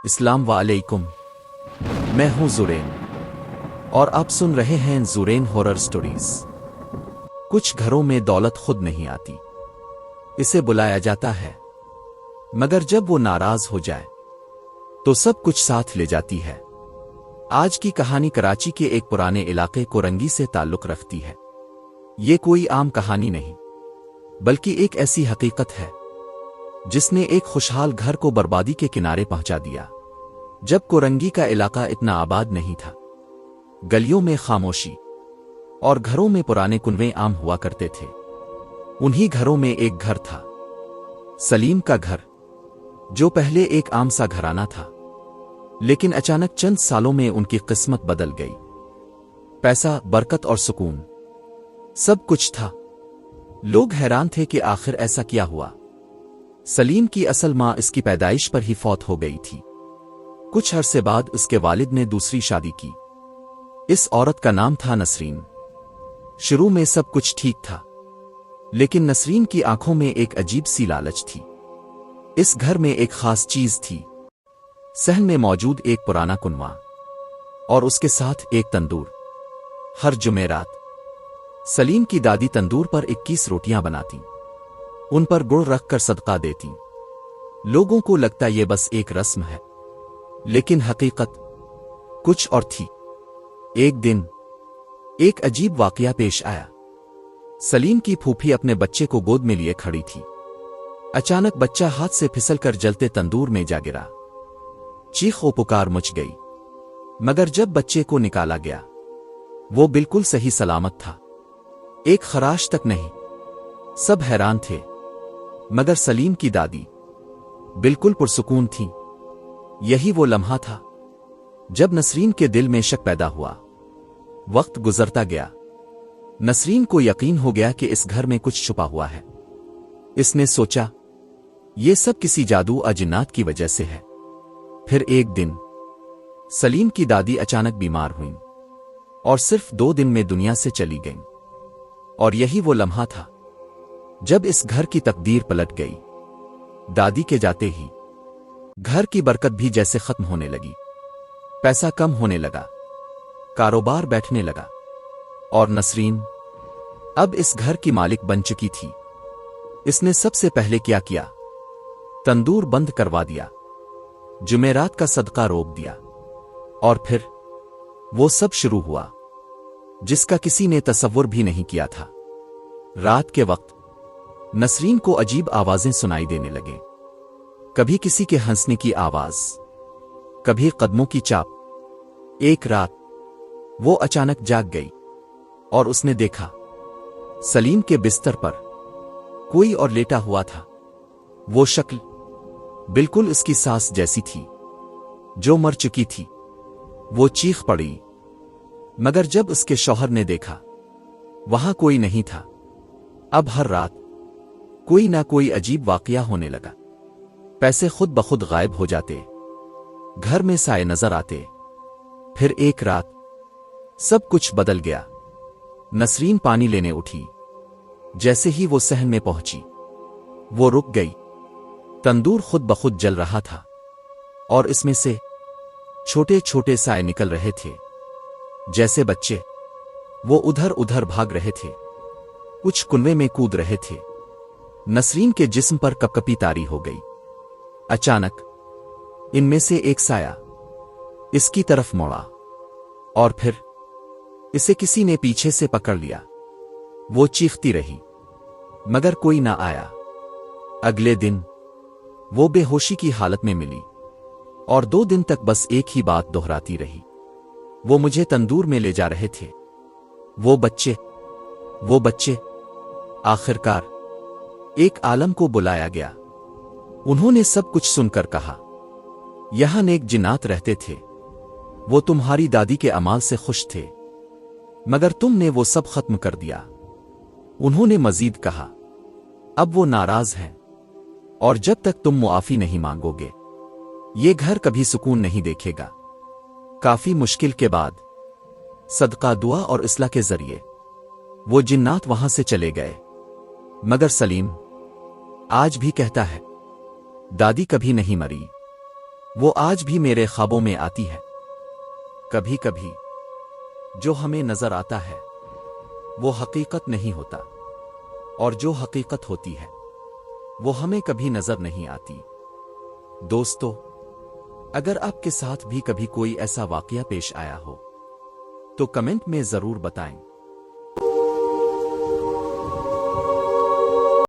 السلام علیکم، میں ہوں زورین اور آپ سن رہے ہیں زورین ہورر سٹوریز۔ کچھ گھروں میں دولت خود نہیں آتی، اسے بلایا جاتا ہے، مگر جب وہ ناراض ہو جائے تو سب کچھ ساتھ لے جاتی ہے۔ آج کی کہانی کراچی کے ایک پرانے علاقے کورنگی سے تعلق رکھتی ہے۔ یہ کوئی عام کہانی نہیں، بلکہ ایک ایسی حقیقت ہے جس نے ایک خوشحال گھر کو بربادی کے کنارے پہنچا دیا۔ جب کورنگی کا علاقہ اتنا آباد نہیں تھا، گلیوں میں خاموشی اور گھروں میں پرانے کنویں عام ہوا کرتے تھے۔ انہی گھروں میں ایک گھر تھا، سلیم کا گھر، جو پہلے ایک عام سا گھرانہ تھا، لیکن اچانک چند سالوں میں ان کی قسمت بدل گئی۔ پیسہ، برکت اور سکون، سب کچھ تھا۔ لوگ حیران تھے کہ آخر ایسا کیا ہوا۔ سلیم کی اصل ماں اس کی پیدائش پر ہی فوت ہو گئی تھی۔ کچھ عرصے بعد اس کے والد نے دوسری شادی کی۔ اس عورت کا نام تھا نسرین۔ شروع میں سب کچھ ٹھیک تھا، لیکن نسرین کی آنکھوں میں ایک عجیب سی لالچ تھی۔ اس گھر میں ایک خاص چیز تھی، صحن میں موجود ایک پرانا کنواں اور اس کے ساتھ ایک تندور۔ ہر جمعرات سلیم کی دادی تندور پر 21 روٹیاں بناتی، ان پر گڑ رکھ کر صدقہ دیتی۔ لوگوں کو لگتا یہ بس ایک رسم ہے، لیکن حقیقت کچھ اور تھی۔ ایک دن ایک عجیب واقعہ پیش آیا۔ سلیم کی پھوپھی اپنے بچے کو گود میں لیے کھڑی تھی۔ اچانک بچہ ہاتھ سے پھسل کر جلتے تندور میں جا گرا۔ چیخ و پکار مچ گئی، مگر جب بچے کو نکالا گیا وہ بالکل صحیح سلامت تھا، ایک خراش تک نہیں۔ سب حیران تھے، مگر سلیم کی دادی بالکل پرسکون تھیں۔ یہی وہ لمحہ تھا جب نسرین کے دل میں شک پیدا ہوا۔ وقت گزرتا گیا، نسرین کو یقین ہو گیا کہ اس گھر میں کچھ چھپا ہوا ہے۔ اس نے سوچا یہ سب کسی جادو جنات کی وجہ سے ہے۔ پھر ایک دن سلیم کی دادی اچانک بیمار ہوئیں اور صرف 2 دن میں دنیا سے چلی گئیں۔ اور یہی وہ لمحہ تھا جب اس گھر کی تقدیر پلٹ گئی۔ دادی کے جاتے ہی گھر کی برکت بھی جیسے ختم ہونے لگی، پیسہ کم ہونے لگا، کاروبار بیٹھنے لگا، اور نسرین اب اس گھر کی مالک بن چکی تھی۔ اس نے سب سے پہلے کیا کیا؟ تندور بند کروا دیا، جمعرات کا صدقہ روک دیا، اور پھر وہ سب شروع ہوا جس کا کسی نے تصور بھی نہیں کیا تھا۔ رات کے وقت نسرین کو عجیب آوازیں سنائی دینے لگے، کبھی کسی کے ہنسنے کی آواز، کبھی قدموں کی چاپ۔ ایک رات وہ اچانک جاگ گئی اور اس نے دیکھا سلیم کے بستر پر کوئی اور لیٹا ہوا تھا۔ وہ شکل بالکل اس کی ساس جیسی تھی جو مر چکی تھی۔ وہ چیخ پڑی، مگر جب اس کے شوہر نے دیکھا وہاں کوئی نہیں تھا۔ اب ہر رات کوئی نہ کوئی عجیب واقعہ ہونے لگا۔ پیسے خود بخود غائب ہو جاتے، گھر میں سائے نظر آتے۔ پھر ایک رات سب کچھ بدل گیا۔ نسرین پانی لینے اٹھی، جیسے ہی وہ صحن میں پہنچی وہ رک گئی۔ تندور خود بخود جل رہا تھا اور اس میں سے چھوٹے چھوٹے سائے نکل رہے تھے، جیسے بچے۔ وہ ادھر ادھر بھاگ رہے تھے، کچھ کنویں میں کود رہے تھے۔ نسرین کے جسم پر کپکپی طاری ہو گئی۔ اچانک ان میں سے ایک سایہ اس کی طرف موڑا اور پھر اسے کسی نے پیچھے سے پکڑ لیا۔ وہ چیختی رہی، مگر کوئی نہ آیا۔ اگلے دن وہ بے ہوشی کی حالت میں ملی اور 2 دن تک بس ایک ہی بات دہراتی رہی، وہ مجھے تندور میں لے جا رہے تھے، وہ بچے، وہ بچے۔ آخرکار ایک عالم کو بلایا گیا۔ انہوں نے سب کچھ سن کر کہا یہاں نیک جنات رہتے تھے، وہ تمہاری دادی کے اعمال سے خوش تھے، مگر تم نے وہ سب ختم کر دیا۔ انہوں نے مزید کہا اب وہ ناراض ہیں، اور جب تک تم معافی نہیں مانگو گے یہ گھر کبھی سکون نہیں دیکھے گا۔ کافی مشکل کے بعد صدقہ، دعا اور اصلاح کے ذریعے وہ جنات وہاں سے چلے گئے، مگر سلیم آج بھی کہتا ہے دادی کبھی نہیں مری، وہ آج بھی میرے خوابوں میں آتی ہے۔ کبھی کبھی جو ہمیں نظر آتا ہے وہ حقیقت نہیں ہوتا، اور جو حقیقت ہوتی ہے وہ ہمیں کبھی نظر نہیں آتی۔ دوستو، اگر آپ کے ساتھ بھی کبھی کوئی ایسا واقعہ پیش آیا ہو تو کمنٹ میں ضرور بتائیں۔